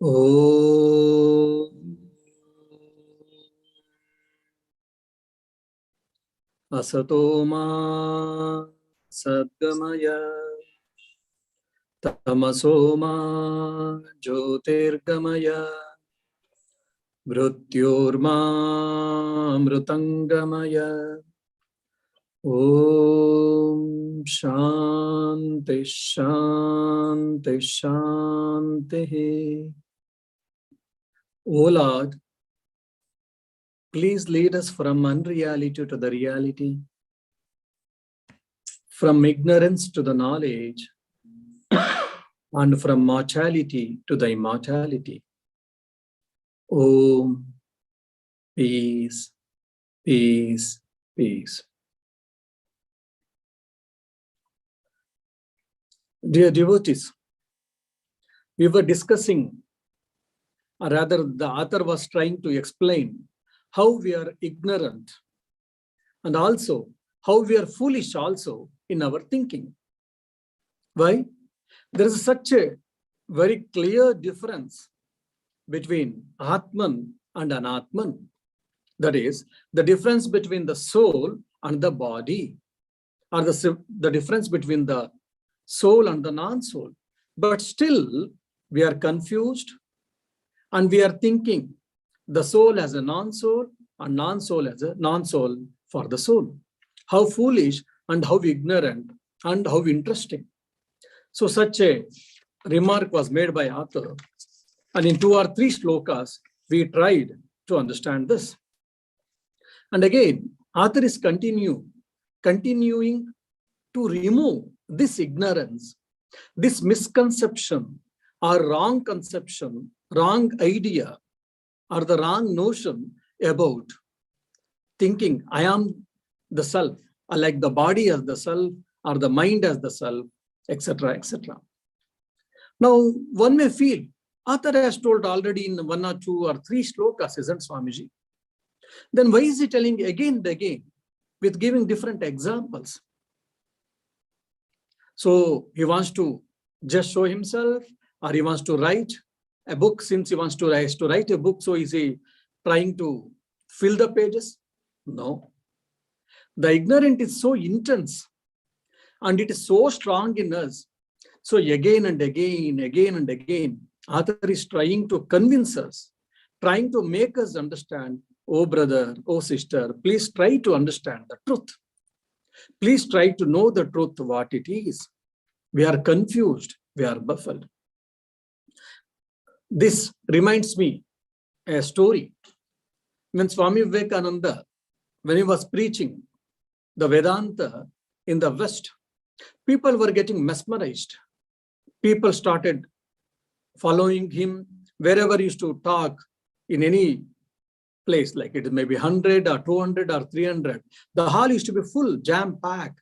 Om Asato Ma Sadgamaya Tamaso Ma Jyotirgamaya Mrityorma Mrutangamaya. Om Shanti Shanti Shanti. O Lord, please lead us from unreality to the reality, from ignorance to the knowledge, and from mortality to the immortality. Om, peace, peace, peace. Dear devotees, we were discussing, or rather the author was trying to explain how we are ignorant and also how we are foolish also in our thinking. Why? There is such a very clear difference between Atman and Anatman. That is, the difference between the soul and the body, or the difference between the soul and the non-soul. But still, we are confused and we are thinking the soul as a non-soul and non-soul as a non-soul for the soul. How foolish and how ignorant and how interesting. So such a remark was made by author, and in 2 or 3 slokas, we tried to understand this. And again, author is continuing to remove this ignorance, this misconception or wrong conception, wrong idea, or the wrong notion about thinking I am the self, or like the body as the self, or the mind as the self, etc., etc. Now, one may feel, author has told already in 1 or 2 or 3 slokas, isn't Swamiji? Then why is he telling again and again with giving different examples? So he wants to just show himself, or he wants to write a book. Since he wants to write a book, so is he trying to fill the pages? No. The ignorance is so intense and it is so strong in us. So again and again, author is trying to convince us, trying to make us understand, oh brother, oh sister, please try to understand the truth. Please try to know the truth, what it is. We are confused, we are baffled. This reminds me a story. When Swami Vivekananda, when he was preaching the Vedanta in the West, people were getting mesmerized. People started following him wherever he used to talk, in any place, like it may be 100 or 200 or 300. The hall used to be full, jam-packed.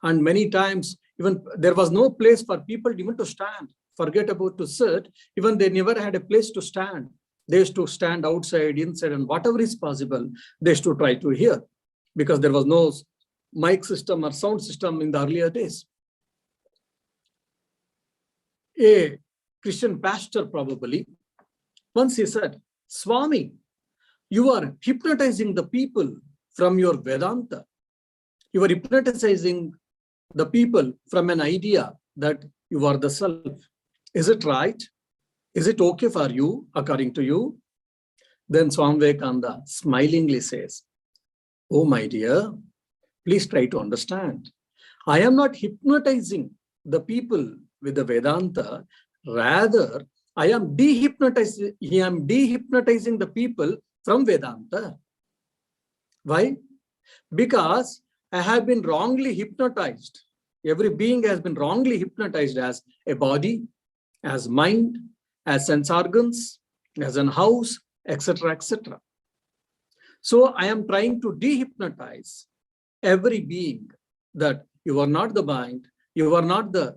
And many times, even there was no place for people even to stand. Forget about to sit. Even they never had a place to stand. They used to stand outside, inside, and whatever is possible, they used to try to hear, because there was no mic system or sound system in the earlier days. A Christian pastor probably, once he said, Swami, you are hypnotizing the people from your Vedanta. You are hypnotizing the people from an idea that you are the self. Is it right? Is it okay for you, according to you? Then Swami Vivekananda smilingly says, oh my dear, please try to understand. I am not hypnotizing the people with the Vedanta. Rather, I am dehypnotizing the people from Vedanta. Why? Because I have been wrongly hypnotized. Every being has been wrongly hypnotized as a body, as mind, as sense organs, as an house, etc., etc. So I am trying to dehypnotize every being that you are not the mind, you are not the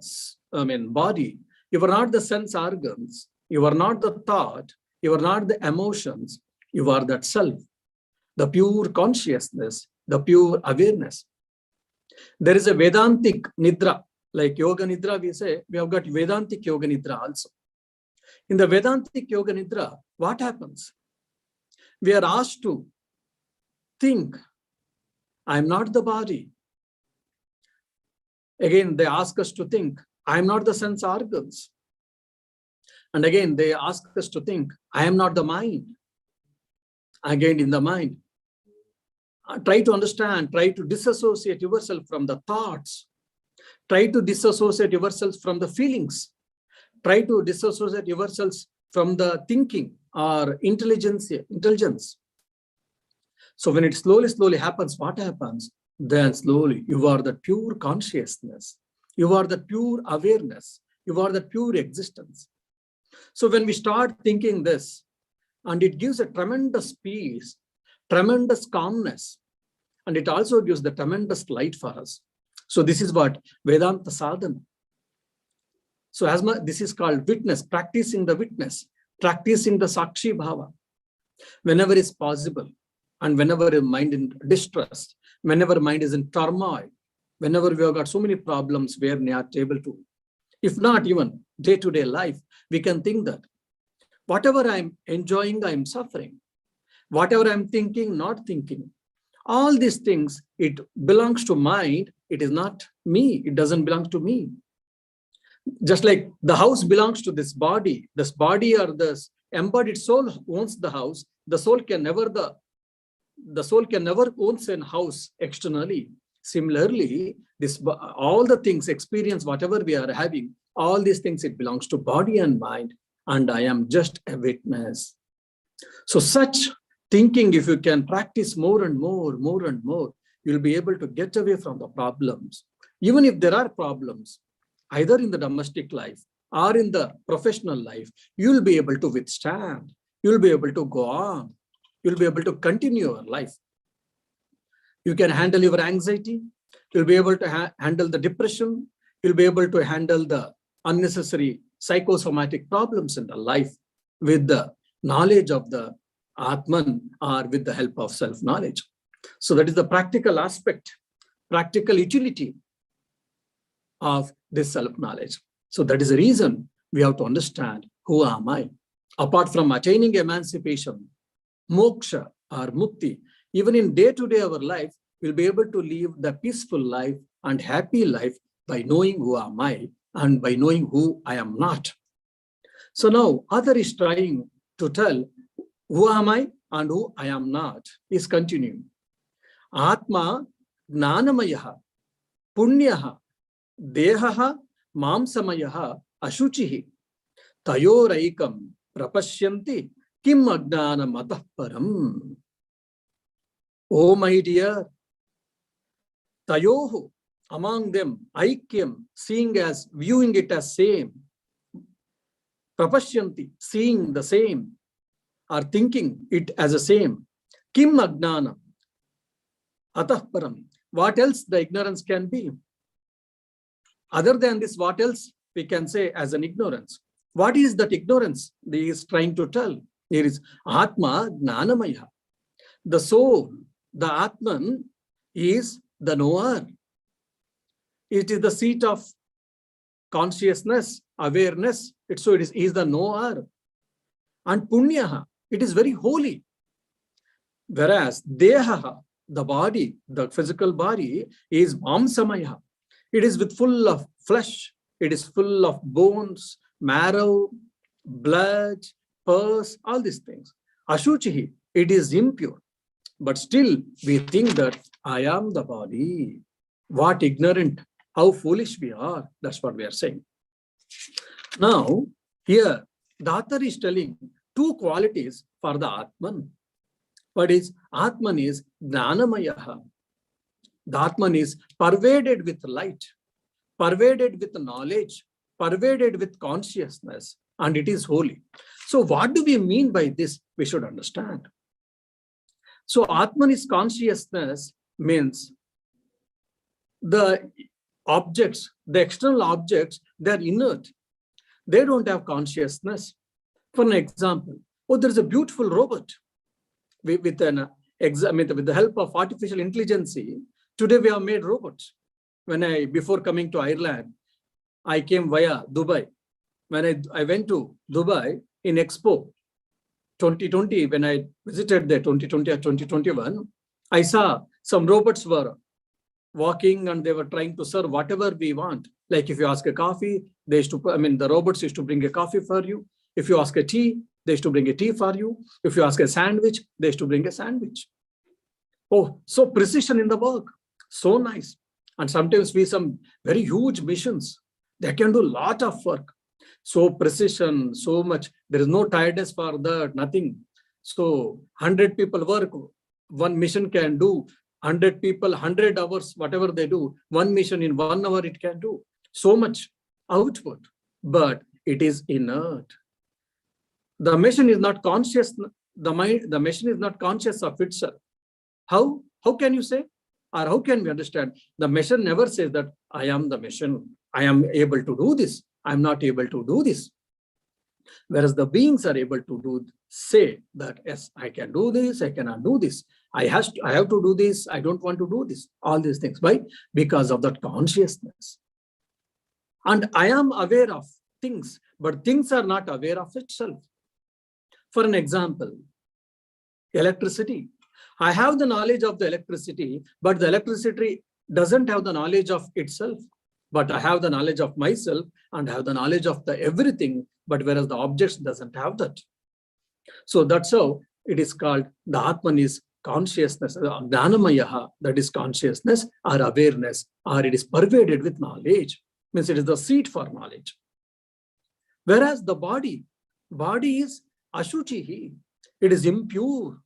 body, you are not the sense organs, you are not the thought, you are not the emotions, you are that self, the pure consciousness, the pure awareness. There is a Vedantic Nidra, like Yoga Nidra, we say, we have got Vedantic Yoga Nidra also. In the Vedantic Yoga Nidra, what happens? We are asked to think, I am not the body. Again, they ask us to think, I am not the sense organs. And again, they ask us to think, I am not the mind. Again, in the mind, try to understand, try to disassociate yourself from the thoughts. Try to disassociate yourselves from the feelings. Try to disassociate yourselves from the thinking or intelligence. So when it slowly happens, what happens? Then slowly, you are the pure consciousness. You are the pure awareness. You are the pure existence. So when we start thinking this, and it gives a tremendous peace, tremendous calmness, and it also gives the tremendous light for us. So this is what Vedanta sadhana. So this is called witness, practicing the witness, practicing the Sakshi Bhava. Whenever is possible, and whenever your mind is in distress, whenever mind is in turmoil, whenever we have got so many problems where we are able to, if not even day-to-day life, we can think that whatever I'm enjoying, I'm suffering. Whatever I'm thinking, not thinking. All these things, it belongs to mind. It is not me. It doesn't belong to me. Just like the house belongs to this body or this embodied soul owns the house. The soul can never own a house externally. Similarly, all the things, experience, whatever we are having, all these things, it belongs to body and mind, and I am just a witness. So such thinking, if you can practice more and more, you'll be able to get away from the problems. Even if there are problems, either in the domestic life or in the professional life, you'll be able to withstand. You'll be able to go on. You'll be able to continue your life. You can handle your anxiety. You'll be able to handle the depression. You'll be able to handle the unnecessary psychosomatic problems in the life with the knowledge of the Atman or with the help of self-knowledge. So that is the practical aspect, practical utility of this self-knowledge. So that is the reason we have to understand, who am I? Apart from attaining emancipation, moksha or mukti, even in day-to-day our life, we'll be able to live the peaceful life and happy life by knowing who am I and by knowing who I am not. So now, other is trying to tell who am I and who I am not. Is continuing. Atma gnanamayaha punyaha dehaha mamsamayaha ashuchihi tayoraikam prapashyanti kim agnana matah param. Oh my dear, tayoho, among them, aikyam, seeing as, viewing it as same, prapashyanti, seeing the same, or thinking it as a same, kim agnana atah param. What else the ignorance can be? Other than this, what else we can say as an ignorance? What is that ignorance he is trying to tell? Here is Atma Gnanamaya. The soul, the Atman, is the knower. It is the seat of consciousness, awareness. So he is the knower. And Punyaha, it is very holy. Whereas Dehaha, the body, the physical body, is Mamsamaya. It is with full of flesh. It is full of bones, marrow, blood, pus, all these things. Ashuchihi, it is impure. But still, we think that I am the body. What ignorant, how foolish we are. That's what we are saying. Now, here, the author is telling two qualities for the Atman. What is? Atman is Gnanamayaha. The Atman is pervaded with light, pervaded with knowledge, pervaded with consciousness, and it is holy. So what do we mean by this? We should understand. So Atman is consciousness means the objects, the external objects, they're inert. They don't have consciousness. For an example, there's a beautiful robot with the help of artificial intelligence. Today we have made robots. Before coming to Ireland, I came via Dubai. when I went to Dubai in Expo 2020, when I visited there 2020 or 2021, I saw some robots were walking and they were trying to serve whatever we want. Like if you ask a coffee, they used to, the robots used to bring a coffee for you. If you ask a tea, they used to bring a tea for you. If you ask a sandwich, they used to bring a sandwich. Oh, so precision in the work. So nice. And sometimes we some very huge missions. They can do a lot of work. So precision, so much. There is no tiredness for that, nothing. So 100 people work. One mission can do 100 people, 100 hours, whatever they do. One mission in 1 hour it can do. So much output. But it is inert. The machine is not conscious. The machine is not conscious of itself. How can you say? Or how can we understand? The machine never says that I am the machine. I am able to do this. I'm not able to do this. Whereas the beings are able to say that, yes, I can do this, I cannot do this. I have to do this, I don't want to do this. All these things. Why? Because of that consciousness. And I am aware of things, but things are not aware of itself. For an example, electricity. I have the knowledge of the electricity, but the electricity doesn't have the knowledge of itself. But I have the knowledge of myself and have the knowledge of the everything, but whereas the objects doesn't have that. So that's how it is called the Atman is consciousness, Jnanamaya, that is consciousness or awareness, or it is pervaded with knowledge. Means it is the seat for knowledge. Whereas the body is Ashuchihi, it is impure.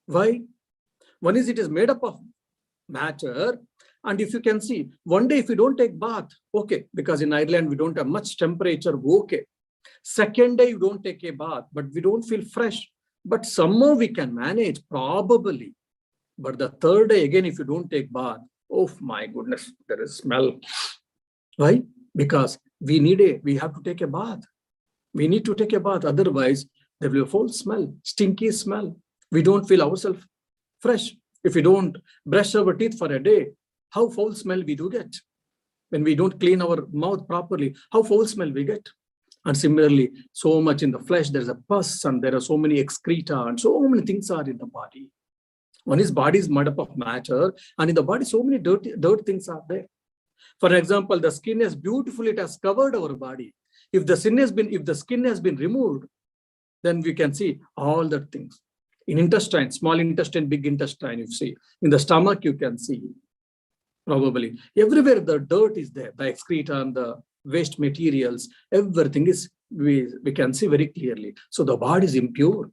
Why? One is it is made up of matter. And if you can see, one day if you don't take bath, okay, because in Ireland we don't have much temperature, okay. Second day you don't take a bath, but we don't feel fresh. But somehow we can manage, probably. But the third day again, if you don't take bath, oh my goodness, there is smell. Why? Because we have to take a bath. We need to take a bath, otherwise there will be a foul smell, stinky smell. We don't feel ourselves fresh. If we don't brush our teeth for a day, how foul smell we do get. When we don't clean our mouth properly, how foul smell we get. And similarly, so much in the flesh, there's a pus and there are so many excreta and so many things are in the body. One is body is made up of matter, and in the body, so many dirt things are there. For example, the skin is beautiful, it has covered our body. If the skin has been removed, then we can see all the things. In intestine, small intestine, big intestine, you see. In the stomach, you can see. Probably everywhere the dirt is there, the excreta and the waste materials, everything is, we can see very clearly. So the body is impure.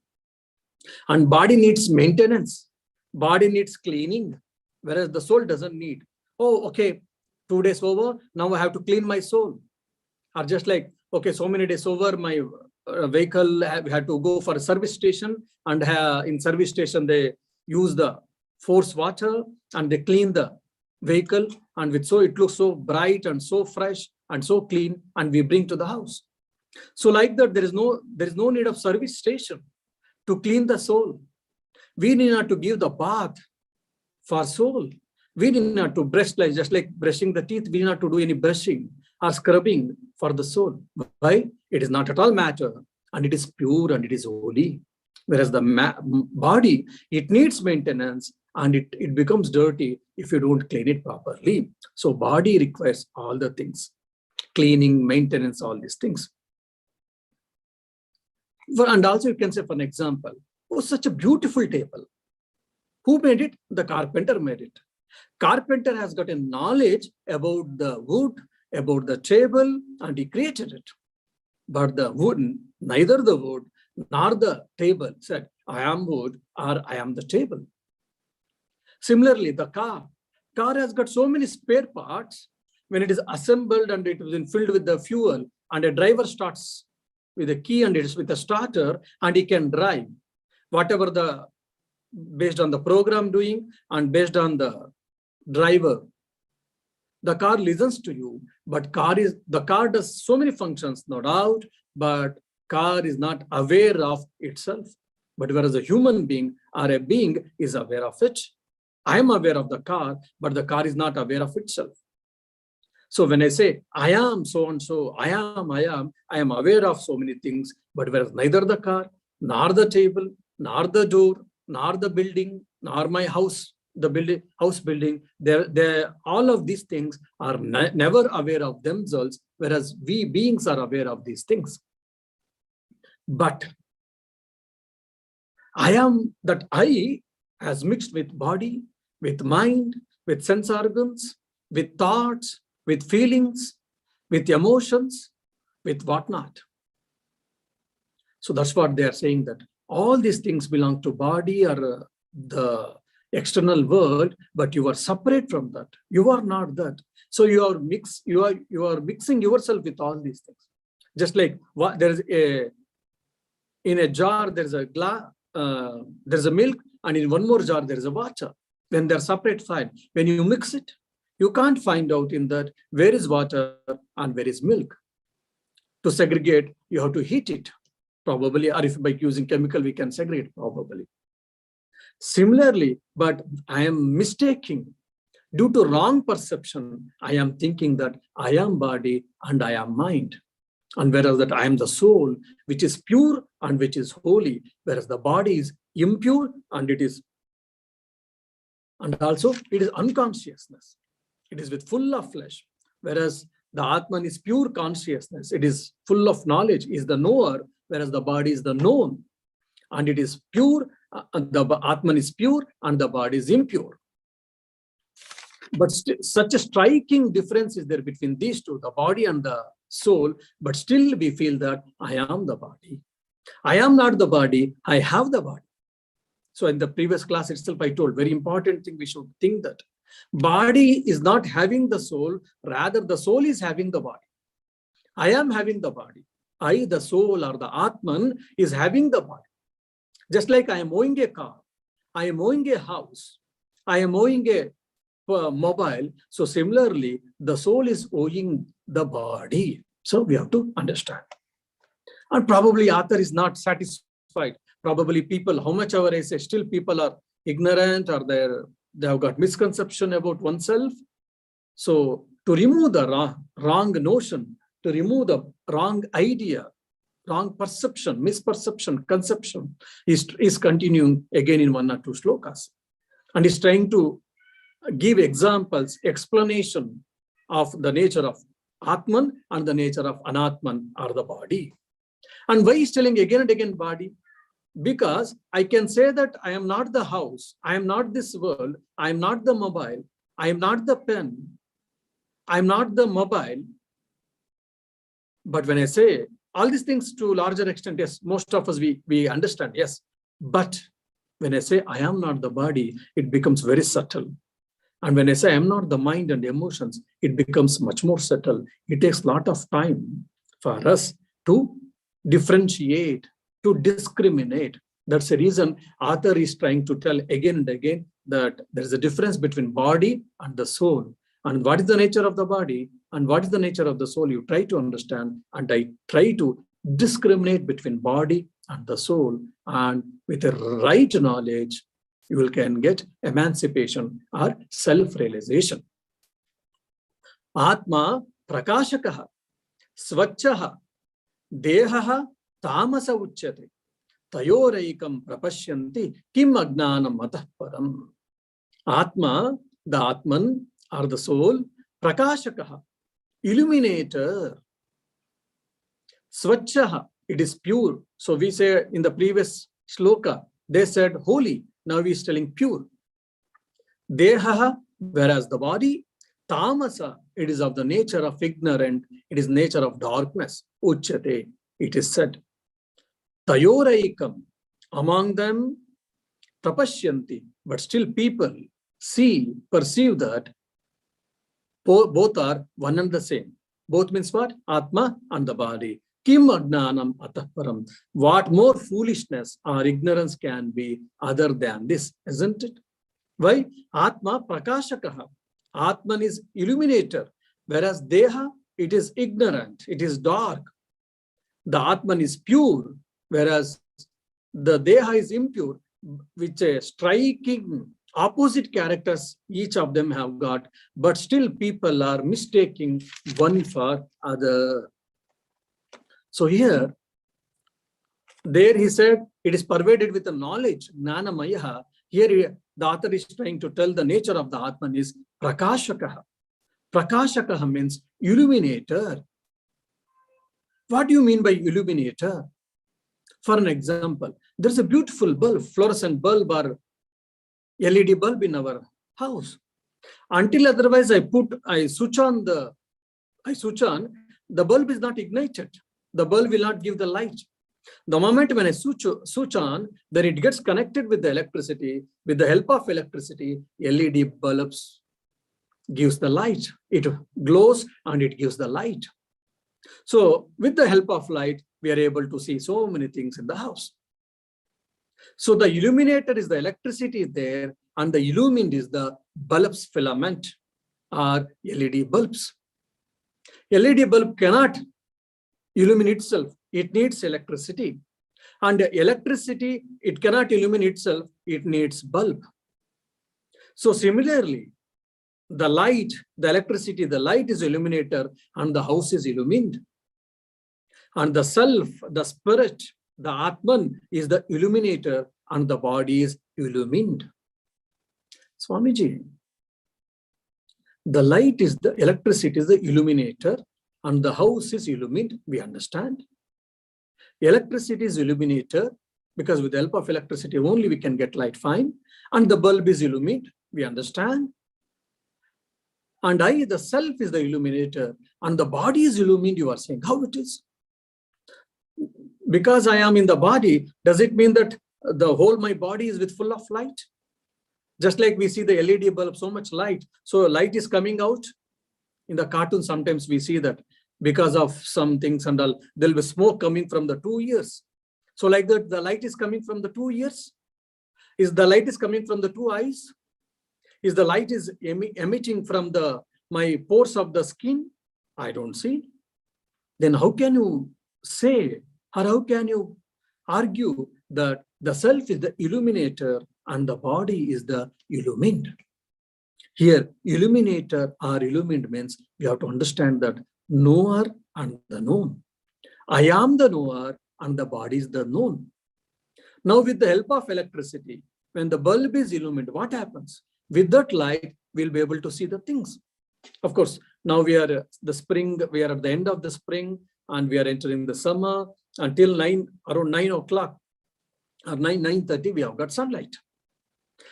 And body needs maintenance. Body needs cleaning, whereas the soul doesn't need. Oh, okay, 2 days over, now I have to clean my soul. Or just like, okay, so many days over, my vehicle had to go for a service station, and in service station, they use the force water and they clean the vehicle, and with so it looks so bright and so fresh and so clean, and we bring to the house. So like that, there is no need of service station to clean the soul. We need not to give the bath for soul. We need not to brush, like just like brushing the teeth. We need not to do any brushing or scrubbing for the soul. Why? It is not at all matter, and it is pure and it is holy. Whereas the body, it needs maintenance, and it becomes dirty if you don't clean it properly. So body requires all the things, cleaning, maintenance, all these things. And also you can say, for an example, oh, such a beautiful table. Who made it? The carpenter made it. Carpenter has got a knowledge about the wood, about the table, and he created it. But the wood, neither the wood nor the table said, I am wood or I am the table. Similarly, the car has got so many spare parts. When it is assembled and it is filled with the fuel, and a driver starts with a key and it is with a starter, and he can drive whatever based on the program doing and based on the driver. The car listens to you, but the car does so many functions, no doubt, but car is not aware of itself. But whereas a human being or a being is aware of it. I am aware of the car, but the car is not aware of itself. So when I say, I am so and so, I am aware of so many things, but whereas neither the car, nor the table, nor the door, nor the building, nor my house, house building, all of these things are never aware of themselves, whereas we beings are aware of these things. But I am, that I has mixed with body, with mind, with sense organs, with thoughts, with feelings, with emotions, with whatnot. So that's what they are saying, that all these things belong to body or the external world, but you are separate from that. You are not that. So you are mixing yourself with all these things. Just like there is in a jar, there's a glass, there's a milk, and in one more jar, there is a water. When they're separate, fine. When you mix it, you can't find out in that where is water and where is milk. To segregate, you have to heat it, probably, or if by using chemical, we can segregate, probably. Similarly, but I am mistaking. Due to wrong perception, I am thinking that I am body and I am mind. And whereas that I am the soul, which is pure and which is holy, whereas the body is impure and also it is unconsciousness. It is with full of flesh, whereas the Atman is pure consciousness. It is full of knowledge, is the knower, whereas the body is the known. And it is pure, the Atman is pure and the body is impure. But such a striking difference is there between these two, the body and the soul, but still we feel that I am the body. I am not the body, I have the body. So in the previous class itself, I told very important thing, we should think that body is not having the soul, rather the soul is having the body. I am having the body. I, the soul or the Atman, is having the body. Just like I am owning a car, I am owning a house, I am owning a mobile. So similarly, the soul is owning the body. So we have to understand. And probably author is not satisfied. Probably people, how much ever I say, still people are ignorant or they have got misconception about oneself. So to remove the wrong notion, to remove the wrong idea, wrong perception, misperception, conception, is continuing again in one or two slokas. And is trying to give examples, explanation of the nature of Atman and the nature of Anatman or the body. And why is telling again and again body? Because I can say that I am not the house, I am not this world, I am not the mobile, I am not the pen, I am not the mobile. But when I say all these things to a larger extent, yes, most of us, we understand, yes. But when I say I am not the body, it becomes very subtle. And when I say I am not the mind and emotions, it becomes much more subtle. It takes a lot of time for us to differentiate, to discriminate. That's the reason author is trying to tell again and again that there is a difference between body and the soul. And what is the nature of the body and what is the nature of the soul? You try to understand, and I try to discriminate between body and the soul. And with the right knowledge, you can get emancipation or self-realization. Atma prakashakaha, swachchaha, dehaha tamasa uchyate, tayoraikam prapashyanti kim agnanam atah param. Atma, the Atman or the soul, prakashakaha, illuminator. Swachchaha, it is pure. So we say in the previous sloka, they said holy. Now he is telling pure. Dehaha, whereas the body, tamasa, it is of the nature of ignorant, it is nature of darkness. Uchyate, it is said. Tayoraikam, among them, tapashyanti, but still people see, perceive that both are one and the same. Both means what? Atma and the body. Kim agnanam atah param. What more foolishness or ignorance can be other than this, isn't it? Why? Atma prakashakaha. Atman is illuminator, whereas Deha, it is ignorant, it is dark. The Atman is pure, whereas the Deha is impure, which is striking opposite characters each of them have got, but still people are mistaking one for other. So here, there he said, it is pervaded with the knowledge, Jnanamaya. Here the author is trying to tell the nature of the Atman is Prakashakaha. Prakashakaha means illuminator. What do you mean by illuminator? For an example, there's a beautiful bulb, fluorescent bulb or LED bulb in our house. Until otherwise I switch on, the bulb is not ignited. The bulb will not give the light. The moment when I switch on, then it gets connected with the electricity. With the help of electricity, LED bulbs gives the light. It glows and it gives the light. So with the help of light, we are able to see so many things in the house. So the illuminator is the electricity there, and the illumined is the bulb's filament or LED bulbs. LED bulb cannot illuminate itself. It needs electricity. And electricity, it cannot illuminate itself. It needs bulb. So similarly, the light, the electricity, the light is illuminator and the house is illumined. And the self, the spirit, the Atman is the illuminator and the body is illumined. Swamiji, the light is the electricity is the illuminator and the house is illumined, we understand. Electricity is illuminator because with the help of electricity only we can get light, fine. And the bulb is illumined, we understand. And I, the self, is the illuminator and the body is illumined, you are saying. How it is? Because I am in the body, does it mean that the whole my body is with full of light? Just like we see the LED bulb, so much light. So light is coming out. In the cartoon, sometimes we see that because of some things and all, there will be smoke coming from the 2 ears. So like that, the light is coming from the 2 ears. Is the light is coming from the 2 eyes? Is the light is emitting from my pores of the skin? I don't see. Then how can you say, or how can you argue that the self is the illuminator and the body is the illumined? Here, illuminator or illumined means we have to understand that knower and the known. I am the knower and the body is the known. Now with the help of electricity, when the bulb is illumined, what happens? With that light, we'll be able to see the things. Of course, now we are the spring, we are at the end of the spring and we are entering the summer. Until around 9 o'clock or 9:30, we have got sunlight.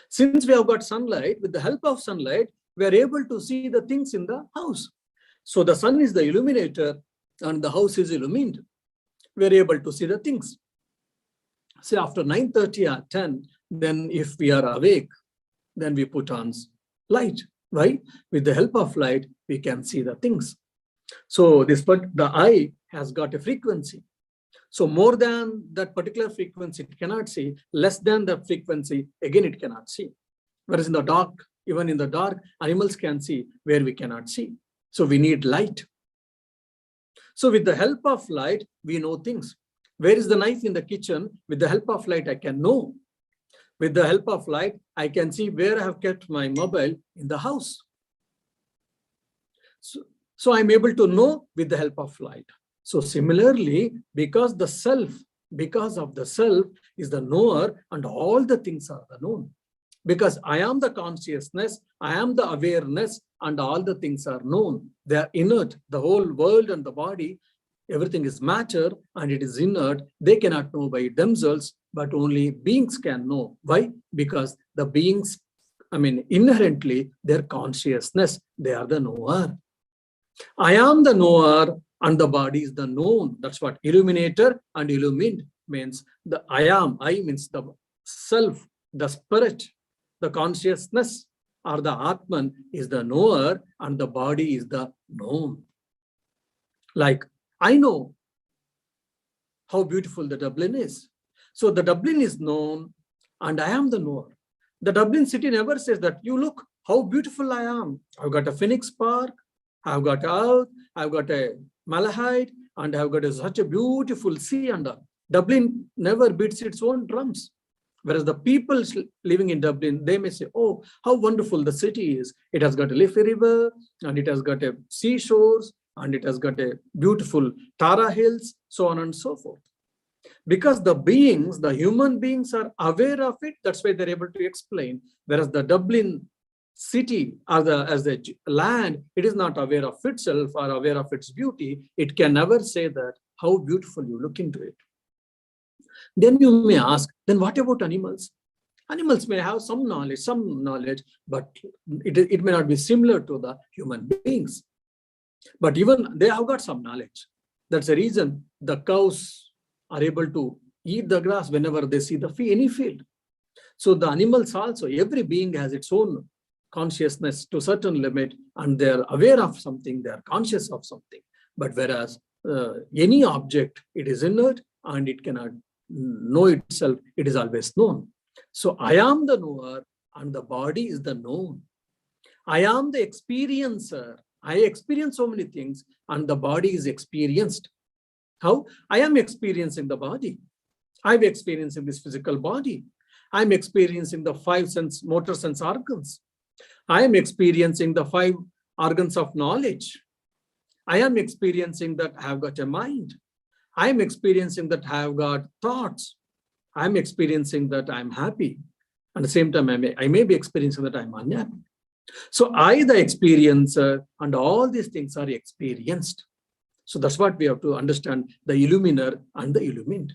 Since we have got sunlight, with the help of sunlight, we are able to see the things in the house. So the sun is the illuminator and the house is illumined. We are able to see the things. So after 9:30 or 10, then if we are awake, then we put on light. Why? With the help of light, we can see the things. So the eye has got a frequency. So more than that particular frequency, it cannot see. Less than that frequency, again, it cannot see. Whereas in the dark, even in the dark, animals can see where we cannot see. So we need light. So with the help of light, we know things. Where is the knife in the kitchen? With the help of light, I can know. With the help of light, I can see where I have kept my mobile in the house. So I'm able to know with the help of light. So similarly, because of the self is the knower and all the things are the known. Because I am the consciousness, I am the awareness and all the things are known. They are inert. The whole world and the body, everything is matter and it is inert. They cannot know by themselves, but only beings can know. Why? Because the beings, inherently, their consciousness, they are the knower. I am the knower and the body is the known. That's what illuminator and illumined means. The I means the self, the spirit, the consciousness or the Atman is the knower and the body is the known. Like I know how beautiful the Dublin is. So the Dublin is known and I am the knower. The Dublin city never says that, you look how beautiful I am. I've got a Phoenix Park, I've got Earth, I've got a Malahide, and I've got such a beautiful sea. And Dublin never beats its own drums. Whereas the people living in Dublin, they may say, oh, how wonderful the city is. It has got a Liffey River, and it has got a seashores, and it has got a beautiful Tara Hills, so on and so forth. Because the beings, the human beings are aware of it, that's why they're able to explain. Whereas the Dublin city as the land, it is not aware of itself or aware of its beauty. It can never say that, how beautiful you look into it. Then you may ask, then what about animals? Animals may have some knowledge, but it may not be similar to the human beings. But even they have got some knowledge. That's the reason the cows are able to eat the grass whenever they see any field. So the animals also, every being has its own consciousness to a certain limit, and they're aware of something, they're conscious of something. But whereas any object, it is inert and it cannot know itself, it is always known. So I am the knower and the body is the known. I am the experiencer. I experience so many things and the body is experienced. How? I am experiencing the body. I'm experiencing this physical body. I'm experiencing the 5 motor sense organs. I am experiencing the 5 organs of knowledge. I am experiencing that I have got a mind. I am experiencing that I have got thoughts. I am experiencing that I am happy. At the same time, I may be experiencing that I am unhappy. So I, the experiencer, and all these things are experienced. So that's what we have to understand, the illuminer and the illumined.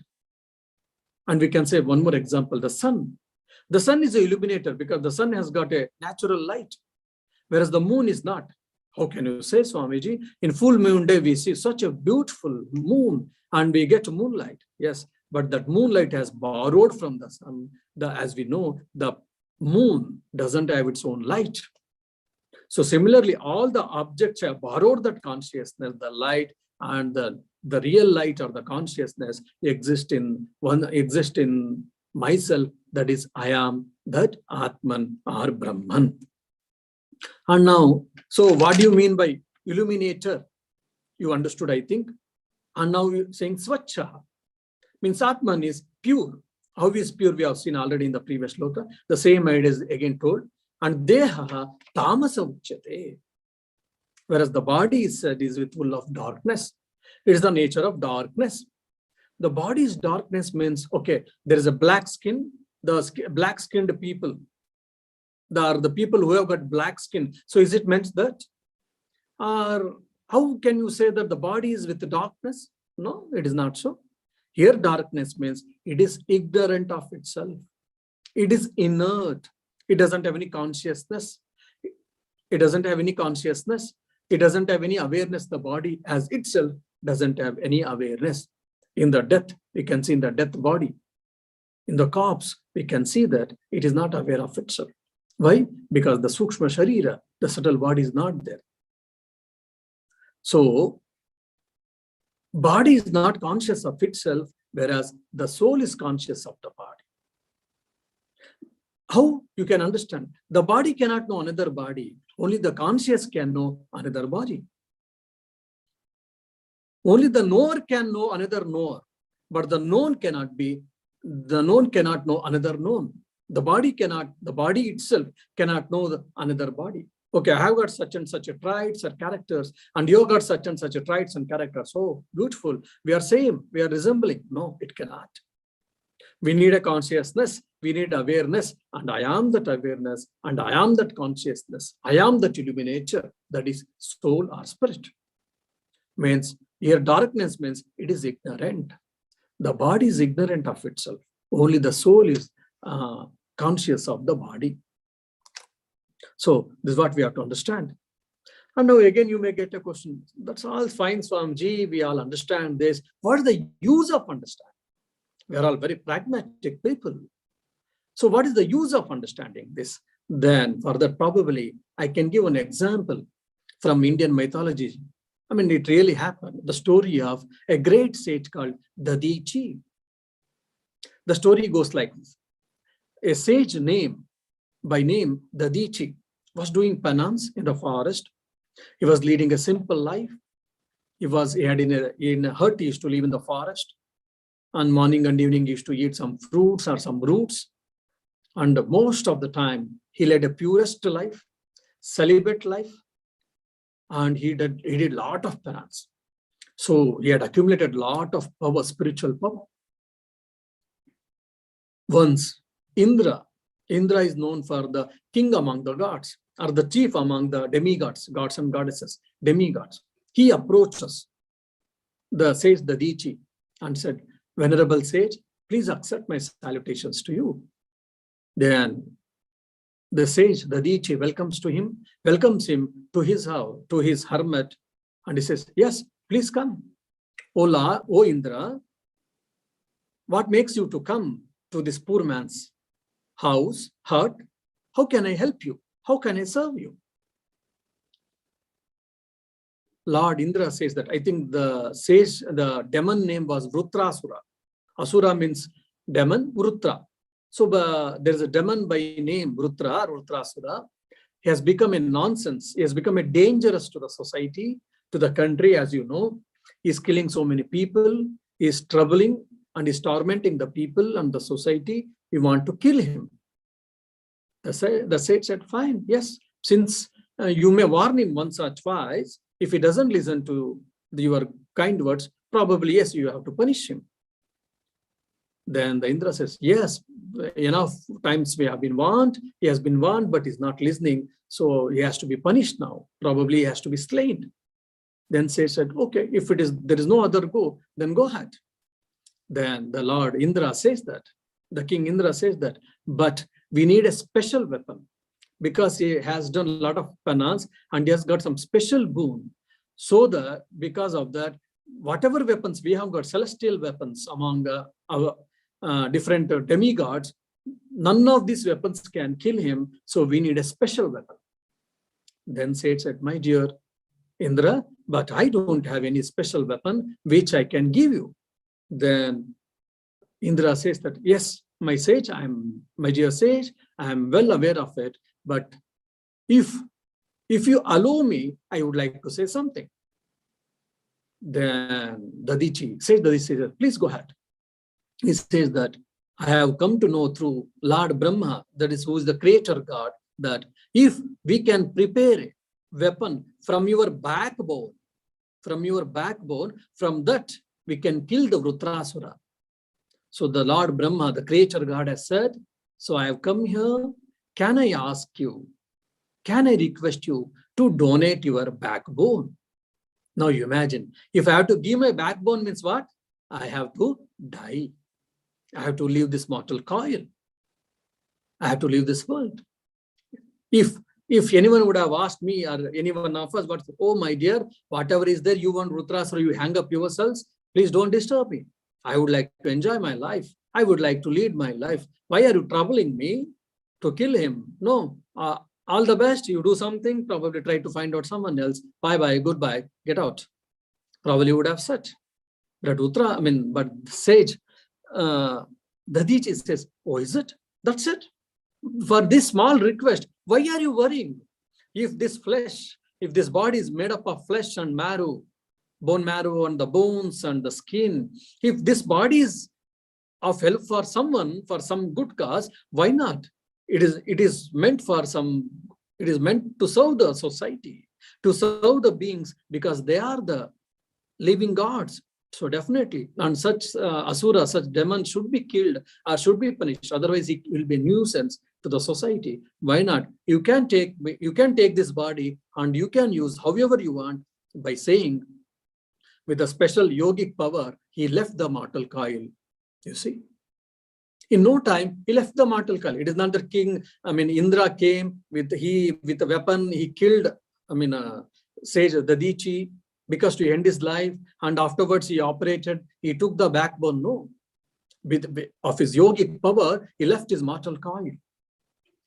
And we can say one more example, the sun. The sun is an illuminator because the sun has got a natural light, whereas the moon is not. How can you say, Swamiji? In full moon day, we see such a beautiful moon and we get moonlight. Yes, but that moonlight has borrowed from the sun. As we know, the moon doesn't have its own light. So similarly, all the objects have borrowed that consciousness, the light, and the real light or the consciousness exist in myself, that is I am that Atman or Brahman. And now, so what do you mean by illuminator? You understood, I think. And now you're saying Swachha. Means Atman is pure. How is pure? We have seen already in the previous shloka. The same idea is again told. And Deha Tamasa Uchyate. Whereas the body is said is full of darkness. It is the nature of darkness. The body's darkness means, okay, there is a black skin, the black-skinned people. The people who have got black skin. So is it meant that? Or how can you say that the body is with the darkness? No, it is not so. Here darkness means it is ignorant of itself. It is inert. It doesn't have any consciousness. It doesn't have any consciousness. It doesn't have any awareness. The body as itself doesn't have any awareness. In the death, we can see in the death body. In the corpse, we can see that it is not aware of itself. Why? Because the Sukshma Sharira, the subtle body, is not there. So, body is not conscious of itself, whereas the soul is conscious of the body. How you can understand? The body cannot know another body. Only the conscious can know another body. Only the knower can know another knower, but the known cannot know another known. The body itself cannot know another body. Okay, I have got such and such a traits or characters, and you got such and such a traits and characters. Oh, beautiful. We are same. We are resembling. No, it cannot. We need a consciousness. We need awareness. And I am that awareness. And I am that consciousness. I am that illuminator. That is soul or spirit. Means here darkness means it is ignorant. The body is ignorant of itself. Only the soul is conscious of the body. So this is what we have to understand. And now again, you may get a question. That's all fine, Swamiji. We all understand this. What is the use of understanding? We are all very pragmatic people. So what is the use of understanding this? Then for that, probably I can give an example from Indian mythology. I mean, it really happened. The story of a great sage called Dadichi. The story goes like this. A sage by name Dadichi was doing penance in the forest. He was leading a simple life. He had in a hut. He used to live in the forest. And morning and evening he used to eat some fruits or some roots. And most of the time, he led a purest life, celibate life, and he did a lot of penance. So he had accumulated a lot of power, spiritual power. Once, Indra is known for the king among the gods, or the chief among the demigods, gods and goddesses, demigods. He approaches the sage Dadichi and said, "Venerable sage, please accept my salutations to you." Then the sage Dadichi welcomes him to his house, to his hermit, and he says, "Yes, please come. O Indra, what makes you to come to this poor man's house, hut? How can I help you? How can I serve you?" Lord Indra says that, I think the demon name was Vrutrasura. Asura means demon, Vrutra. So there is a demon by name Vrutrasura. He has become a nonsense. He has become a dangerous to the society, to the country, as you know. He is killing so many people. He is troubling and is tormenting the people and the society. We want to kill him. The sage said, "Fine, yes, since you may warn him once or twice, if he doesn't listen to your kind words, probably, yes, you have to punish him." Then the Indra says, "Yes, enough times we have been warned. He has been warned, but he's not listening. So he has to be punished now. Probably he has to be slain." Then sage said, "Okay, if there is no other go, then go ahead." Then the Lord Indra says that, the King Indra says that, "But we need a special weapon, because he has done a lot of penance and he has got some special boon. So that because of that, whatever weapons we have got, celestial weapons among our different demigods, none of these weapons can kill him. So we need a special weapon." Then sage said, "My dear Indra, but I don't have any special weapon which I can give you." Then Indra says that, "Yes, my dear sage, I am well aware of it. But if you allow me, I would like to say something." Then Dadichi says, "Please go ahead." He says that, "I have come to know through Lord Brahma, that is, who is the creator God, that if we can prepare a weapon from your backbone, from that we can kill the Vrutrasura." So the Lord Brahma, the creator God, has said, "So I have come here. Can I ask you, can I request you to donate your backbone?" Now you imagine, if I have to give my backbone, means what? I have to die. I have to leave this mortal coil. I have to leave this world. If anyone would have asked me or anyone of us, "Oh, my dear, whatever is there, you want Rutrasura, you hang up yourselves, please don't disturb me. I would like to enjoy my life. I would like to lead my life. Why are you troubling me to kill him? No, all the best. You do something, probably try to find out someone else. Bye-bye, goodbye, get out." Probably would have said. But but sage, Dadichi says, "Oh, is it? That's it? For this small request, why are you worrying? If this body is made up of flesh and marrow, bone marrow and the bones and the skin, if this body is of help for someone, for some good cause, why not? It is meant to serve the society, to serve the beings, because they are the living gods. So definitely, and such asura, such demon should be killed or should be punished. Otherwise, it will be a nuisance to the society. Why not? You can take this body and you can use however you want." By saying, with a special yogic power, he left the mortal coil. You see, in no time he left the mortal coil. It is not the king. Indra came with a weapon. He killed. Sage Dadichi, because to end his life, and afterwards he operated, he took the backbone. No, of his yogic power, he left his mortal coil.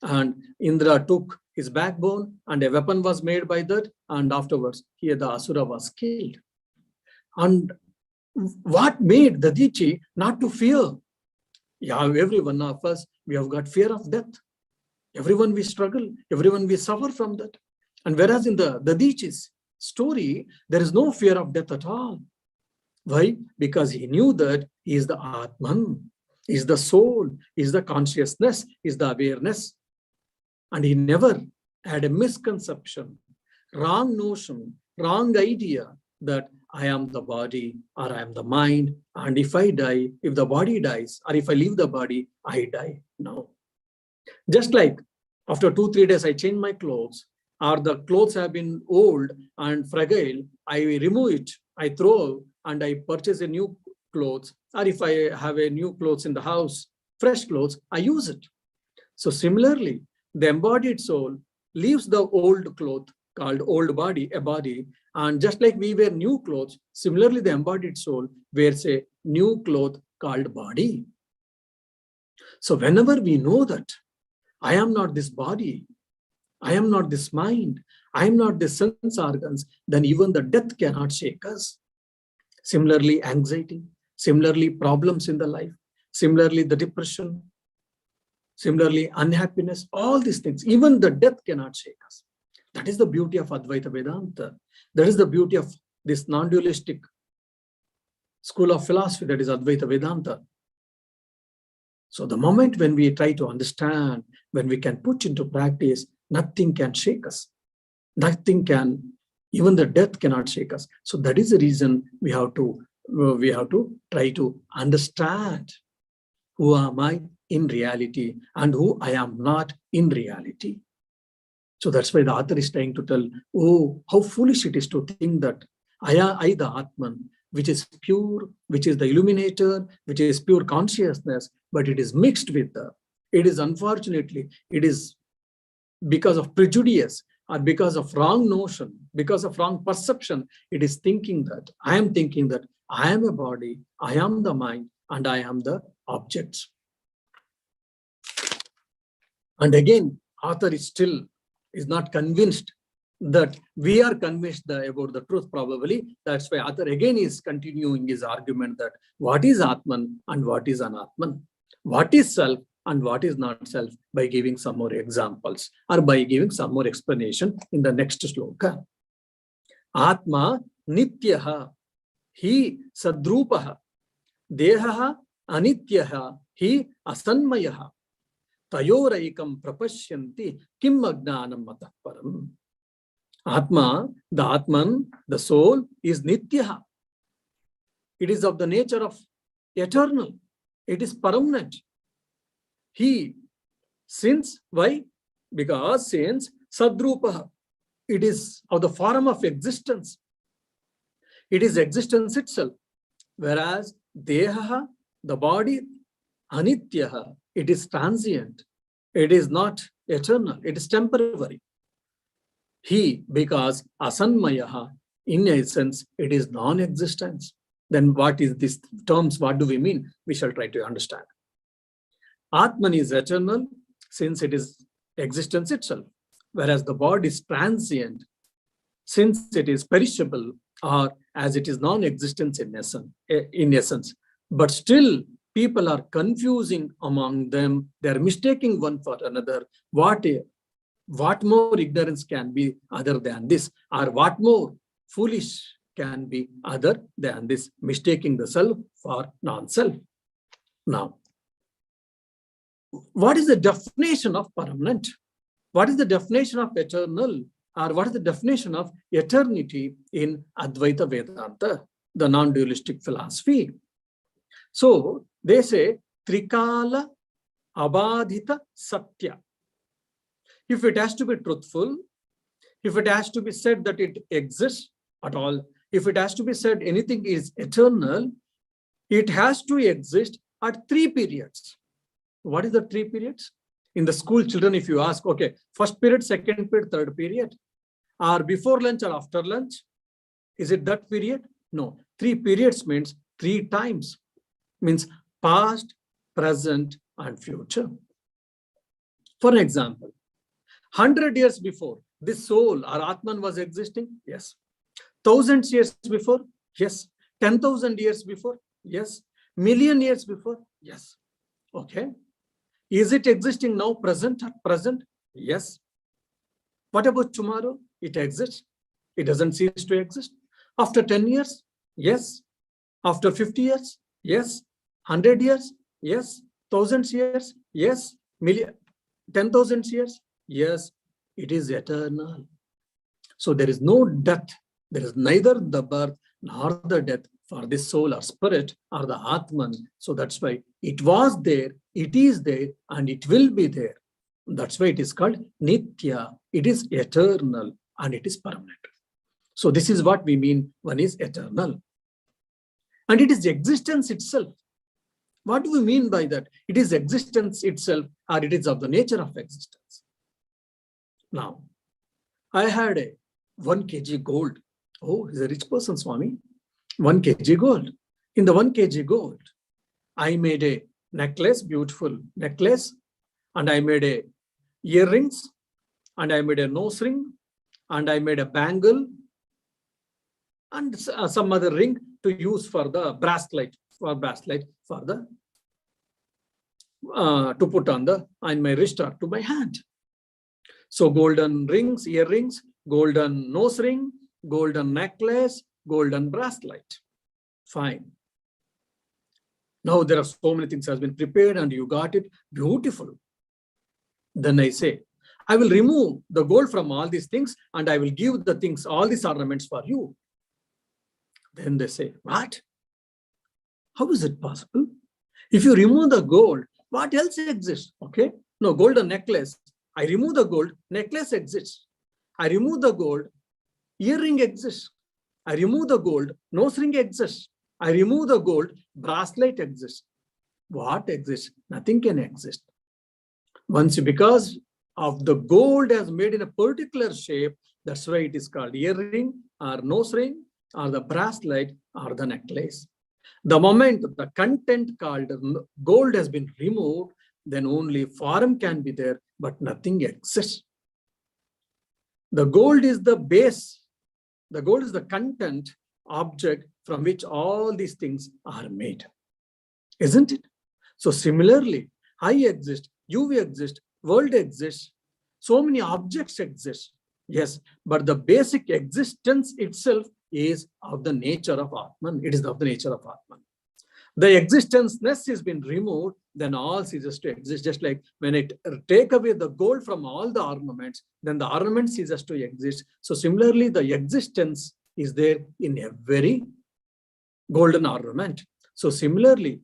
And Indra took his backbone, and a weapon was made by that, and afterwards here the asura was killed. And what made Dadichi not to fear? Yeah, every one of us, we have got fear of death. Everyone we struggle, everyone we suffer from that. And whereas in the Dadichi's story, there is no fear of death at all. Why? Because he knew that he is the Atman. is the soul, is the consciousness, is the awareness. And he never had a misconception, wrong notion, wrong idea that I am the body or I am the mind. And if I die, if the body dies, or if I leave the body, I die. No. Just like after 2-3 days, I change my clothes, or the clothes have been old and fragile, I remove it, I throw, and I purchase a new clothes. Or if I have a new clothes in the house, fresh clothes, I use it. So similarly, the embodied soul leaves the old cloth called old body, a body, and just like we wear new clothes, similarly the embodied soul wears a new cloth called body. So whenever we know that I am not this body, I am not this mind, I am not the sense organs, then even the death cannot shake us. Similarly, anxiety, similarly, problems in the life, similarly, the depression, similarly, unhappiness, all these things, even the death cannot shake us. That is the beauty of Advaita Vedanta. That is the beauty of this non-dualistic school of philosophy, that is Advaita Vedanta. So the moment when we try to understand, when we can put into practice, nothing can shake us. Nothing can, even the death cannot shake us. So that is the reason we have to try to understand who am I in reality and who I am not in reality. So that's why the author is trying to tell, oh, how foolish it is to think that I the Atman, which is pure, which is the illuminator, which is pure consciousness, but it is mixed with it is unfortunately, it is because of prejudice or because of wrong notion, because of wrong perception, it is thinking that I am thinking that I am a body, I am the mind, and I am the objects. And again, author is not convinced that we are convinced about the truth, probably. That's why author again is continuing his argument that what is Atman and what is Anatman, what is self and what is not self, by giving some more examples or by giving some more explanation in the next sloka. Atma nityaha hi sadrupaha dehaha anityaha hi asanmayaha tayoraikam prapashyanti kim agnanam matah param. Atma, the Atman, the soul is nityaha. It is of the nature of eternal. It is permanent. Why? Because since sadrupaha, it is of the form of existence. It is existence itself. Whereas dehaha, the body, anityaha, it is transient. It is not eternal. It is temporary. Because asanmayaha, in essence, it is non-existence. Then what is this terms? What do we mean? We shall try to understand. Atman is eternal, since it is existence itself, whereas the body is transient, since it is perishable, or as it is non-existence in essence. But still, people are confusing among them. They are mistaking one for another. What more ignorance can be other than this? Or what more foolish can be other than this? Mistaking the self for non-self. Now, what is the definition of permanent? What is the definition of eternal? Or what is the definition of eternity in Advaita Vedanta, the non-dualistic philosophy? So they say Trikala Abadhita Satya. If it has to be truthful, if it has to be said that it exists at all, if it has to be said anything is eternal, it has to exist at 3 periods. What is the 3 periods? In the school children, if you ask, okay, first period, second period, third period, or before lunch or after lunch, is it that period? No. 3 periods means 3 times, means past, present, and future. For example, 100 years before, this soul or Atman was existing? Yes. 1,000 years before? Yes. 10,000 years before? Yes. Million years before? Yes. Okay. Is it existing now, present? Yes. What about tomorrow? It exists. It doesn't cease to exist. After 10 years? Yes. After 50 years? Yes. 100 years? Yes. Thousands years? Yes. Million, 10,000 years? Yes. It is eternal. So there is no death. There is neither the birth nor the death for this soul or spirit or the Atman. So that's why it was there, it is there, and it will be there. That's why it is called Nitya. It is eternal and it is permanent. So this is what we mean one is eternal. And it is existence itself. What do we mean by that? It is existence itself, or it is of the nature of existence. Now, I had a 1 kg gold. Oh, he's a rich person, Swami. 1 kg gold. In the 1 kg gold, I made a necklace, beautiful necklace, and I made a earrings, and I made a nose ring, and I made a bangle, and some other ring to use for the bracelet, for the to put on my wrist or to my hand. So golden rings, earrings, golden nose ring, golden necklace, golden bracelet. Fine. Now there are so many things has been prepared and you got it. Beautiful. Then I say, I will remove the gold from all these things and I will give the things, all these ornaments for you. Then they say, what? How is it possible? If you remove the gold, what else exists? Okay. No, golden necklace. I remove the gold, necklace exists. I remove the gold, earring exists. I remove the gold, nose ring exists. I remove the gold, bracelet exists. What exists? Nothing can exist. Once, because of the gold has made in a particular shape, that's why it is called earring or nose ring or the bracelet or the necklace. The moment the content called gold has been removed, then only form can be there, but nothing exists. The gold is the base. The gold is the content object from which all these things are made. Isn't it? So similarly, I exist, you exist, world exists, so many objects exist. Yes, but the basic existence itself is of the nature of Atman. It is of the nature of Atman. The existenceness has been removed, then all ceases to exist. Just like when I take away the gold from all the ornaments, then the ornament ceases to exist. So similarly, the existence is there in every golden ornament. So similarly,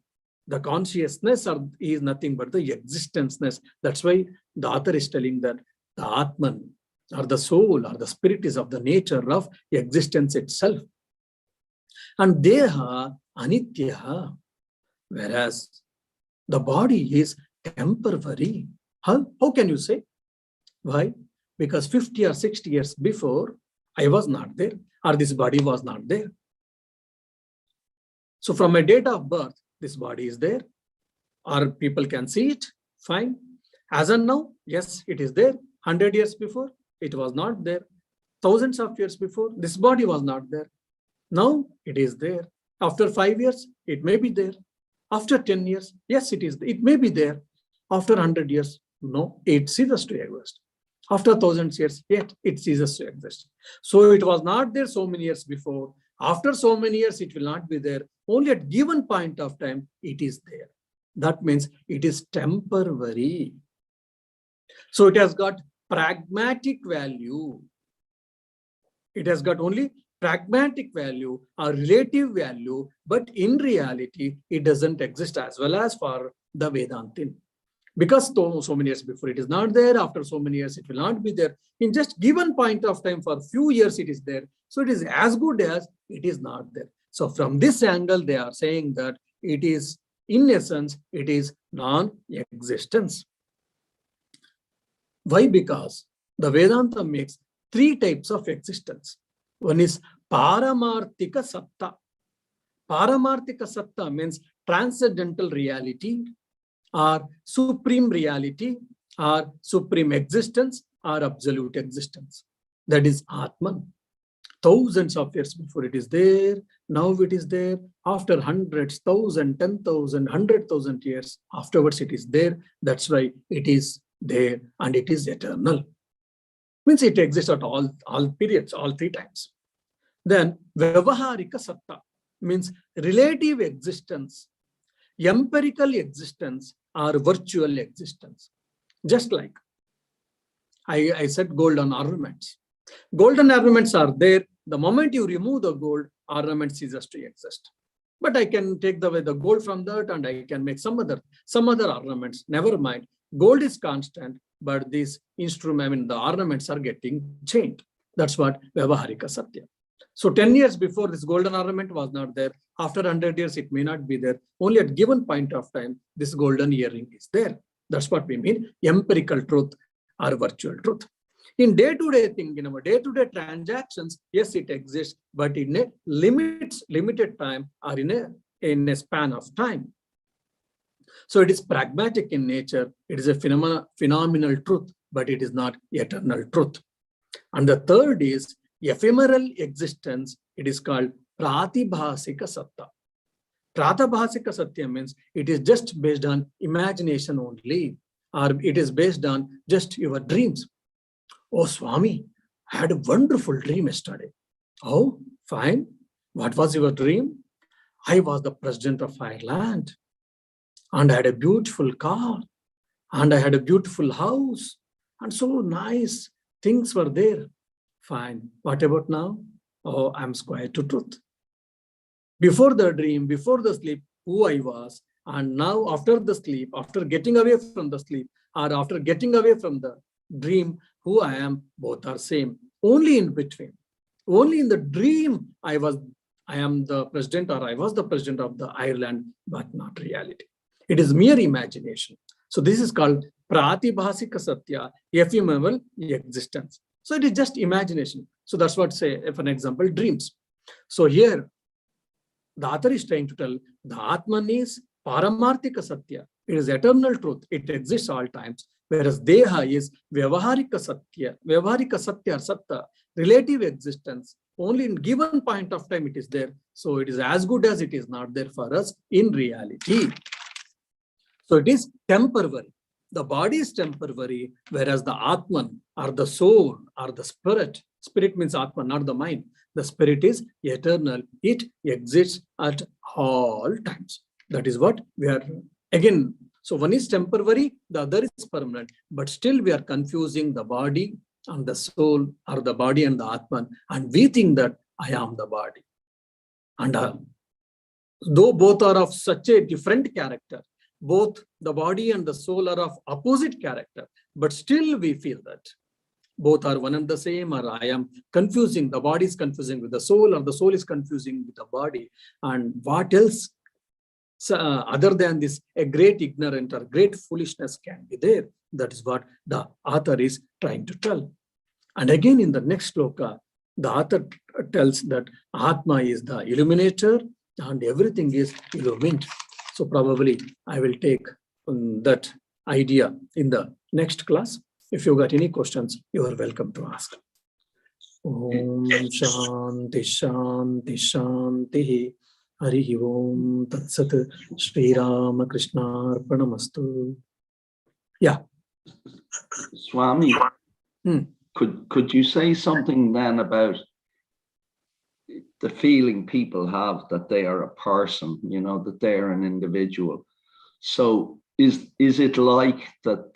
the consciousness is nothing but the existenceness. That's why the author is telling that the Atman or the soul or the spirit is of the nature of existence itself. And deha anitya, whereas the body is temporary. How can you say? Why? Because 50 or 60 years before, I was not there, or this body was not there. So from my date of birth, this body is there, or people can see it, fine. As of now, yes, it is there. 100 years before, it was not there. Thousands of years before, this body was not there. Now it is there. After 5 years, it may be there. After 10 years, yes, it is. It may be there. After 100 years, no, it ceases to exist. After 1,000 years, yet it ceases to exist. So it was not there so many years before. After so many years, it will not be there. Only at given point of time, it is there. That means it is temporary. So it has got pragmatic value. It has got only pragmatic value or relative value, but in reality, it doesn't exist as well as for the Vedantin. Because so many years before it is not there, after so many years it will not be there. In just given point of time for few years it is there. So it is as good as it is not there. So from this angle, they are saying that it is, in essence, it is non-existence. Why? Because the Vedanta makes 3 types of existence. One is Paramarthika Satta. Paramarthika Satta means transcendental reality, or supreme reality, or supreme existence, or absolute existence. That is Atman. Thousands of years before it is there, now it is there. After hundreds, 1,000, 10,000, 100,000 years, afterwards it is there. That's why it is there and it is eternal. Means it exists at all periods, all 3 times. Then Vyavaharika Satta means relative existence. empirical existence or virtual existence. Just like I said, golden ornaments. Golden ornaments are there. The moment you remove the gold, ornament ceases to exist. But I can take away the gold from that and I can make some other ornaments. Never mind. Gold is constant, but these instruments, the ornaments are getting changed. That's what Vyavaharika Satya. So 10 years before, this golden ornament was not there. After 100 years, it may not be there. Only at given point of time, this golden earring is there. That's what we mean, empirical truth or virtual truth. In day-to-day thing, in our day-to-day transactions, yes, it exists, but in a limited time or in a span of time. So it is pragmatic in nature. It is a phenomenal truth, but it is not eternal truth. And the third is ephemeral existence. It is called pratibhasika satta. Pratibhasika satya means it is just based on imagination only, or it is based on just your dreams. Oh, Swami, I had a wonderful dream yesterday. Oh, fine. What was your dream? I was the president of Ireland, and I had a beautiful car, and I had a beautiful house, and so nice things were there. Fine. What about now? Oh, I'm square to truth. Before the dream, before the sleep, who I was, and now after the sleep, after getting away from the sleep, or after getting away from the dream, who I am, both are same. Only in between. Only in the dream, I am the president, or I was the president of the Ireland, but not reality. It is mere imagination. So this is called pratibhasika satya, ephemeral existence. So it is just imagination. So that's what, say, for an example, dreams. So here, the author is trying to tell the Atman is paramarthika satya. It is eternal truth. It exists all times. Whereas Deha is Vyavaharika Satya, Satta, relative existence. Only in given point of time it is there. So it is as good as it is not there for us in reality. So it is temporary. The body is temporary, whereas the Atman or the soul or the spirit means Atman, not the mind. The spirit is eternal. It exists at all times. That is what we are, again, so one is temporary, the other is permanent, but still we are confusing the body and the soul, or the body and the Atman, and we think that I am the body. And though both are of such a different character, both the body and the soul are of opposite character, but still we feel that both are one and the same, or I am confusing, the body is confusing with the soul, or the soul is confusing with the body. And what else other than this, a great ignorance or great foolishness can be there. That is what the author is trying to tell. And again in the next sloka, the author tells that Atma is the illuminator and everything is illumined. So probably I will take that idea in the next class. If you got any questions, you are welcome to ask. Om Shanti Shanti Shanti. Hari Om Tat Sat. Shri Rama Krishna Arpanamastu. Yeah. Swami, could you say something then about the feeling people have that they are a person, you know, that they are an individual? So is it like that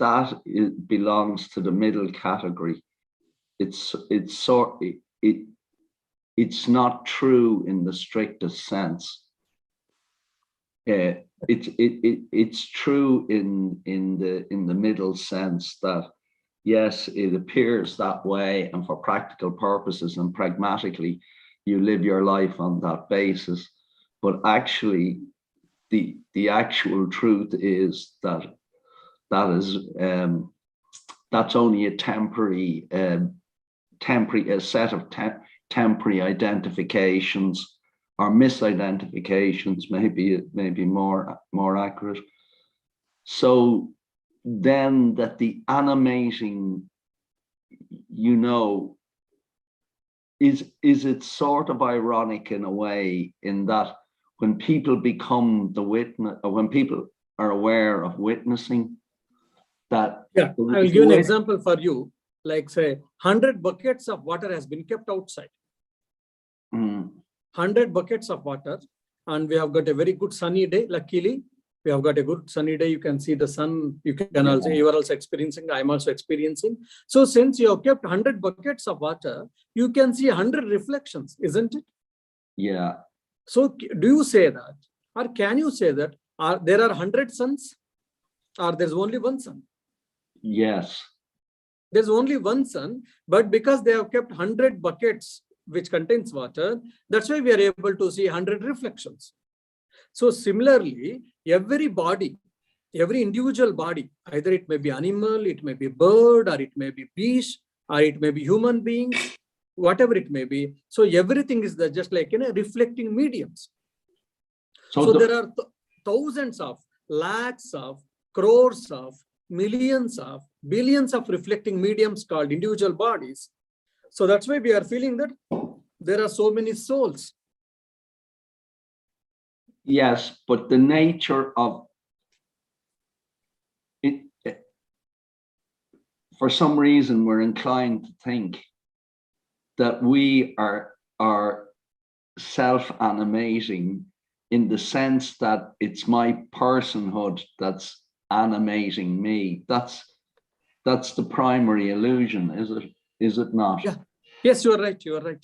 belongs to the middle category? It's not true in the strictest sense. It's true in the middle sense that yes, it appears that way, and for practical purposes and pragmatically, you live your life on that basis. But actually, the actual truth is that that's only a temporary set of temporary identifications or misidentifications, maybe more accurate. So then that the animating, you know, is it sort of ironic in a way, in that when people become the witness, or when people are aware of witnessing, that... Yeah, I will give an example for you. Like say 100 buckets of water has been kept outside. 100 buckets of water, and we have got a very good sunny day, luckily, We have got a good sunny day. You can see the sun. You can also, you are also experiencing. I'm also experiencing. So since you have kept 100 buckets of water, you can see 100 reflections, isn't it? Yeah. So do you say that, or can you say that there are 100 suns, or there's only one sun? Yes. There's only one sun, but because they have kept 100 buckets which contains water, that's why we are able to see 100 reflections. So similarly, every body, every individual body, either it may be animal, it may be bird, or it may be beast, or it may be human beings, whatever it may be. So everything is just like reflecting mediums. So there are thousands of, lakhs of, crores of, millions of, billions of reflecting mediums called individual bodies. So that's why we are feeling that there are so many souls. Yes, but the nature of it, for some reason, we're inclined to think that we are self-animating in the sense that it's my personhood that's animating me. That's the primary illusion, is it not? Yeah. Yes, you are right. You are right.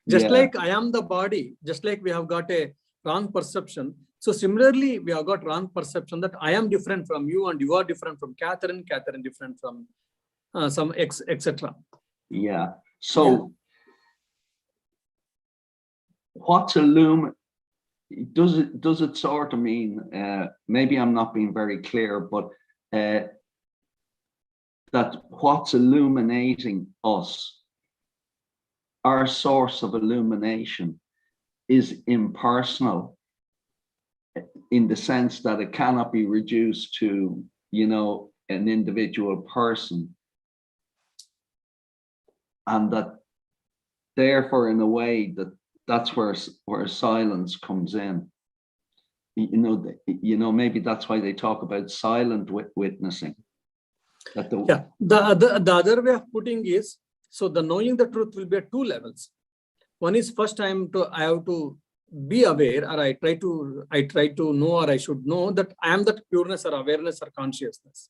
Just like I am the body, just like we have got a wrong perception. So similarly, we have got wrong perception that I am different from you and you are different from Catherine, Catherine different from some etc. Yeah. So what's does it sort of mean, maybe I'm not being very clear, but that what's illuminating us, our source of illumination, is impersonal in the sense that it cannot be reduced to, an individual person. And that therefore, in a way, that's where silence comes in. Maybe that's why they talk about silent witnessing. The other way of putting is, so the knowing the truth will be at two levels. One is first I have to be aware, or I try to know, or I should know that I am that pureness or awareness or consciousness.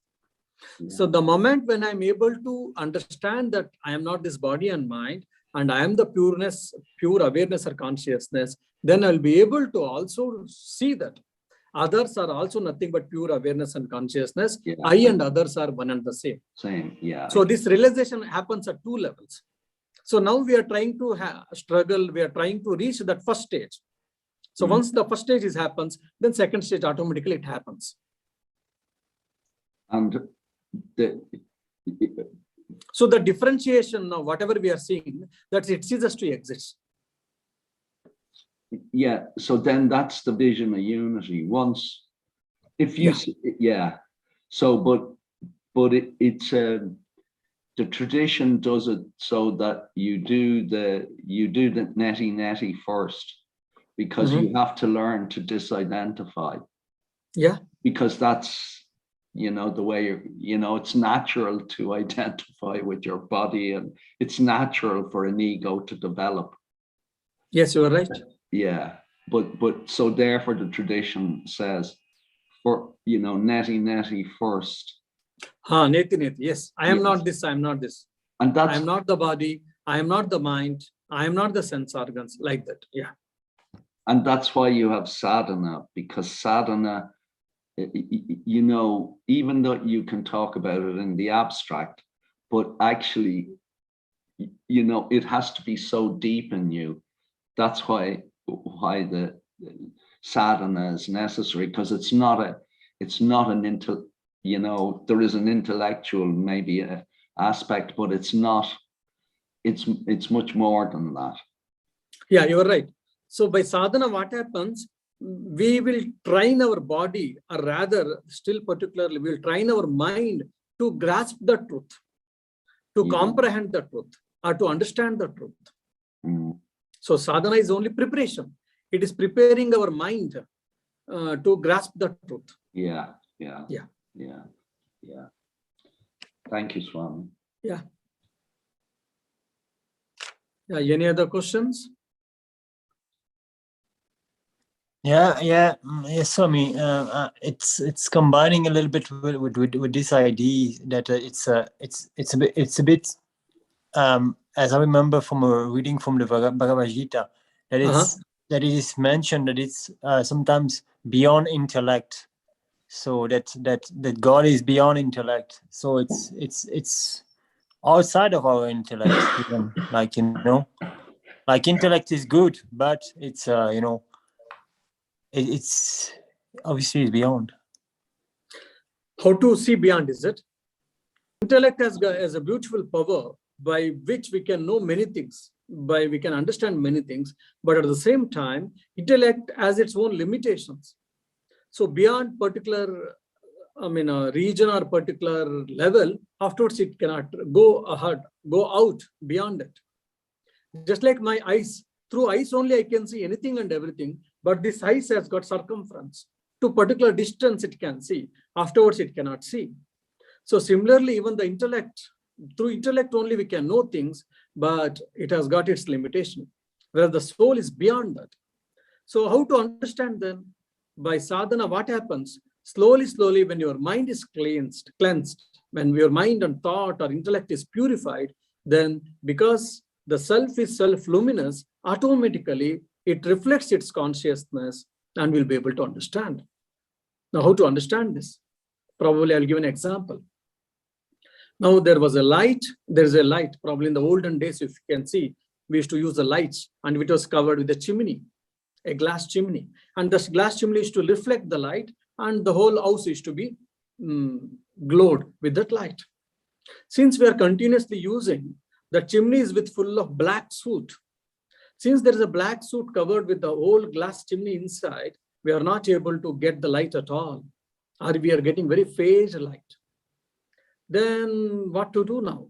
Yeah. So the moment when I'm able to understand that I am not this body and mind, and I am the pure awareness or consciousness, then I'll be able to also see that others are also nothing but pure awareness and consciousness. Yeah. I and others are one and the same. Same, yeah. So this realization happens at two levels. So now we are trying to struggle. We are trying to reach that first stage. So once the first stage happens, then second stage automatically it happens. And so the differentiation of whatever we are seeing, that it ceases to exist. Yeah. So then that's the vision of unity. Once, if you, So, but it's the tradition does it so that you do the netty first, because you have to learn to disidentify. Yeah. Because that's, the way it's natural to identify with your body, and it's natural for an ego to develop. Yes, you are right. Yeah. But so therefore the tradition says, for, netty first. Neti. Yes. I am not this, I am not this. And that's, I am not the body, I am not the mind, I am not the sense organs, like that. Yeah. And that's why you have sadhana, because sadhana, even though you can talk about it in the abstract, but actually, it has to be so deep in you. That's why the sadhana is necessary, because it's not an there is an intellectual maybe aspect, but it's not. It's much more than that. Yeah, you are right. So by sadhana, what happens? We will train our body, or rather, still particularly, we will train our mind to grasp the truth, to comprehend the truth, or to understand the truth. So sadhana is only preparation. It is preparing our mind to grasp the truth. Yeah. Thank you, Swami. Yeah. Any other questions? Yes, Swami. It's combining a little bit with this idea that it's a bit as I remember from a reading from the Bhagavad Gita, that that it is mentioned that it's sometimes beyond intellect. So that God is beyond intellect. So it's outside of our intellect, even. Like like intellect is good, but it's it's obviously beyond. How to see beyond, is it? Intellect has a beautiful power by which we can know many things, by we can understand many things, but at the same time, intellect has its own limitations. So beyond particular, region or particular level, afterwards it cannot go ahead, go out beyond it. Just like my eyes, through eyes only I can see anything and everything, but this eyes has got circumference. To particular distance it can see, afterwards it cannot see. So similarly, even the intellect, through intellect only we can know things, but it has got its limitation, whereas the soul is beyond that. So how to understand then? By sadhana, what happens? Slowly, when your mind is cleansed, when your mind and thought or intellect is purified, then because the self is self-luminous, automatically it reflects its consciousness and we'll be able to understand. Now, how to understand this? Probably I'll give an example. Now there was a light, there's a light, probably in the olden days, if you can see, we used to use the lights and it was covered with a chimney, a glass chimney. And this glass chimney is to reflect the light and the whole house is to be glowed with that light. Since we are continuously using, the chimney is with full of black soot. Since there is a black soot covered with the whole glass chimney inside, we are not able to get the light at all, or we are getting very faint light. Then what to do now?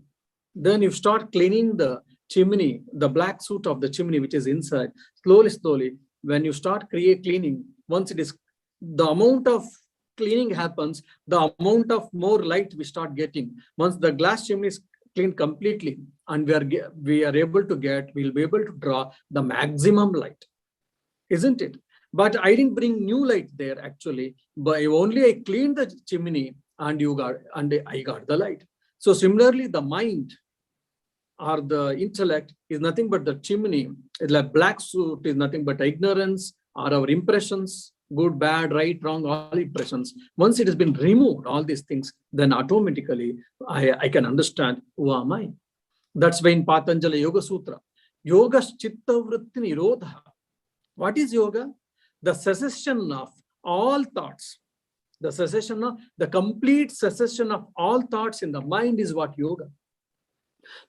Then you start cleaning the chimney, the black soot of the chimney which is inside. Slowly, when you start cleaning, once it is, the amount of cleaning happens, the amount of more light we start getting. Once the glass chimney is cleaned completely and we are able to get, we'll be able to draw the maximum light, isn't it? But I didn't bring new light there actually, but only I cleaned the chimney and I got the light. So similarly, the mind or the intellect is nothing but the chimney. It's like black soot is nothing but ignorance or our impressions, good, bad, right, wrong, all impressions. Once it has been removed, all these things, then automatically I can understand who am I. That's why in Patanjali Yoga Sutra, Yoga Chitta Vritti Nirodha. What is yoga? The cessation of all thoughts. The complete cessation of all thoughts in the mind is what yoga.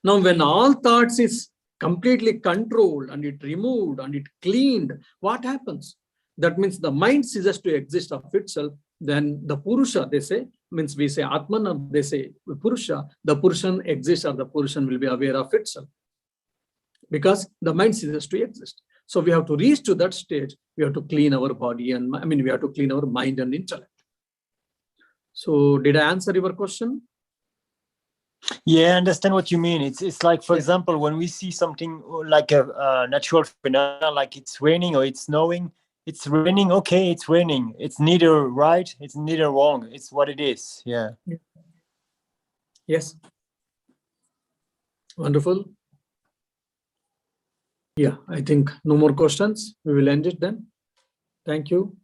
Now, when all thoughts is completely controlled and it removed and it cleaned, what happens? That means the mind ceases to exist of itself. Then the Purusha, they say, means we say Atman, or they say Purusha, the Purushan exists or the Purushan will be aware of itself. Because the mind ceases to exist. So we have to reach to that stage. We have to clean our body and we have to clean our mind and intellect. So did I answer your question? Yeah, I understand what you mean. It's like, for example, when we see something like a natural phenomenon, like it's raining or it's snowing, it's raining, okay, it's raining. It's neither right, it's neither wrong. It's what it is. Yeah. Yes. Wonderful. Yeah, I think no more questions. We will end it then. Thank you.